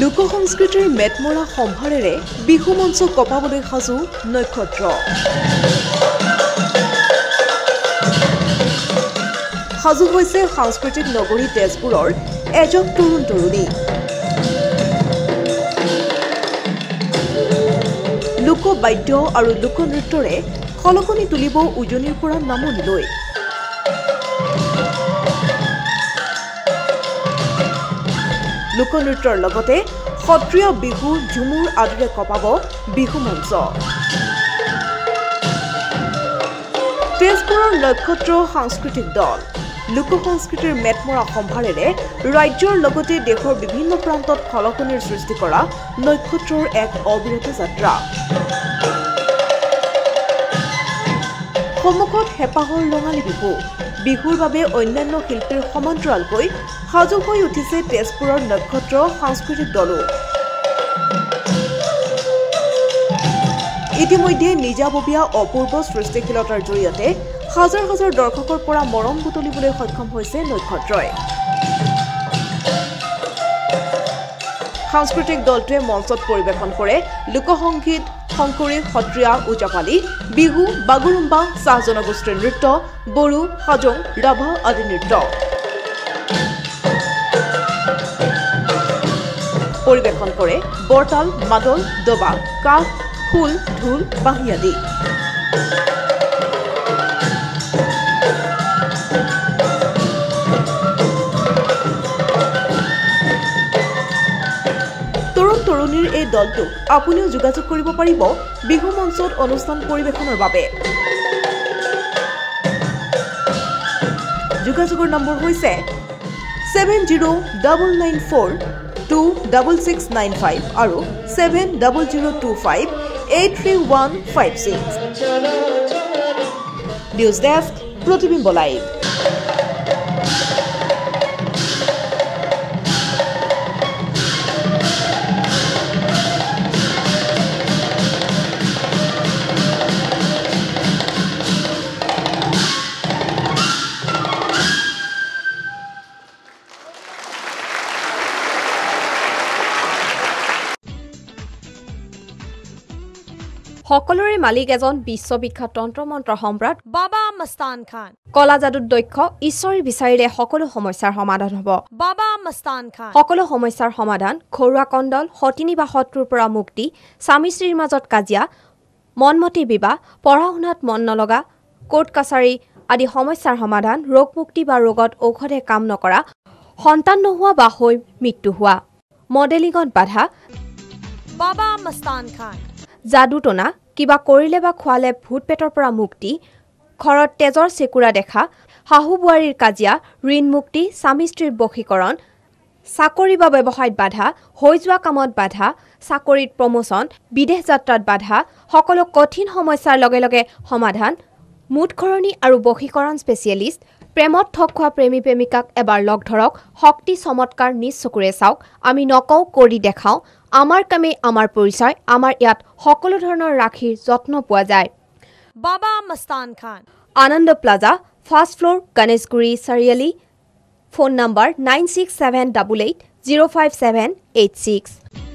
লোক সংস্কৃতিৰ মেটমৰা সম্ভাৰেৰে বিহু মঞ্চ কপাবলৈ সাজু নক্ষত্ৰ সাজু হৈছে সাংস্কৃতিক নগৰী তেজপুৰৰ এজন তৰুণ তৰুণী লোক বাদ্য আৰু লোক নৃত্যৰে খলকনি তুলিব উজনিৰ পৰা নামনিলৈ লোকনৃত্যৰ লগতে সত্ৰীয় বিহু ঝুমুৰ আদিৰে কপাব বিহু মঞ্চ তেজপুৰৰ নক্ষত্ৰ সাংস্কৃতিক দল লোক সংস্কৃতিৰ মেটমৰা সম্ভাৰেৰে ৰাজ্যৰ লগতে দেশৰ বিভিন্ন প্ৰান্তত খলকনিৰ সৃষ্টি কৰা নক্ষত্ৰৰ এক অবিৰত যাত্ৰা সন্মুখত হেঁপাহৰ ৰঙালী বিহু বিহুৰ বাবে অন্যান্য শিল্পীৰ সমান্তৰালকৈ সাজু হৈ উঠিছে তেজপুৰৰ নক্ষত্ৰ সাংস্কৃতিক দলো ইতিমধ্যে নিজাববীয়া অপূৰ্ব সৃষ্টিশীলতাৰ জৰিয়তে হাজাৰ হাজাৰ দৰ্শকৰ পৰা মৰম বুটলিবলৈ সক্ষম হৈছে নক্ষত্ৰই সাংস্কৃতিক দলটোৱে মঞ্চত পৰিৱেশন কৰে লোকসংগীত শংকৰী সত্ৰীয়া ওজাপালি বিহু বাগুৰুম্বা চাহ জনগোষ্ঠীৰ নৃত্য বড়ো হাজং ৰাভা আদি নৃত্য পৰিৱেশন কৰে বৰতাল মাদল দবা কাঠ ফুল ঢোল বাঁহী আদি তৰুণীৰ এই দলটোক আপুনিও যোগাযোগ কৰিব পাৰিব বিহু মঞ্চত অনুষ্ঠান পৰিৱেশনৰ বাবে যোগাযোগৰ নম্বৰ হৈছে 7099426695 আৰু 7002583156 নিউজ ডেস্ক প্ৰতিবিম্ব লাইভ সকলোৰে মালিক এজন বিশ্ববিখ্যাত তন্ত্ৰমন্ত্ৰ সম্ৰাট বাবা মস্তান খান কলা যাদুত দক্ষ ঈশ্বৰ বিচাৰিলে সকলো সমস্যাৰ সমাধান হ'ব বাবা মস্তান খান সকলো সমস্যাৰ সমাধান ঘৰুৱা কণ্ডল সতিনী বা শত্ৰুৰ পৰা মুক্তি স্বামী স্ত্ৰীৰ মাজত কাজিয়া মনমতি বিবাহ পঢ়া শুনাত মন নলগা কোৰ্ট কাছাৰী আদি সমস্যাৰ সমাধান ৰোগ মুক্তি বা ৰোগত ঔষধে কাম নকৰা সন্তান নোহোৱা বা হৈ মৃত্যু হোৱা মডেলিঙত বাধা বাবা মস্তান খান যাদু টনা কিবা কৰিলে বা খোৱালে ভূত পেটৰ পৰা মুক্তি ঘৰত তেজৰ চেকুৰা দেখা শাহু বোৱাৰীৰ কাজিয়া ঋণ মুক্তি স্বামী স্ত্ৰীৰ বশীকৰণ চাকৰি বা ব্যৱসায়ত বাধা হৈ যোৱা কামত বাধা চাকৰিত প্ৰমোচন বিদেশ যাত্ৰাত বাধা সকলো কঠিন সমস্যাৰ লগে লগে সমাধান মুঠখৰণী আৰু বশীকৰণ স্পেচিয়েলিষ্ট প্ৰেমত ঠগ খোৱা প্ৰেমী প্ৰেমিকাক এবাৰ লগ ধৰক শক্তি চমৎকাৰ নিজ চকুৰে চাওক আমি নকওঁ কৰি দেখাওঁ আমাৰ কামে আমাৰ পৰিচয় আমাৰ ইয়াত সকলো ধৰণৰ ৰাখীৰ যত্ন পোৱা যায় বাবা মস্তান খান আনন্দ প্লাজা ফাৰ্ষ্ট ফ্লোৰ গণেশগুৰি চাৰিআলি ফোন নম্বৰ 9678805786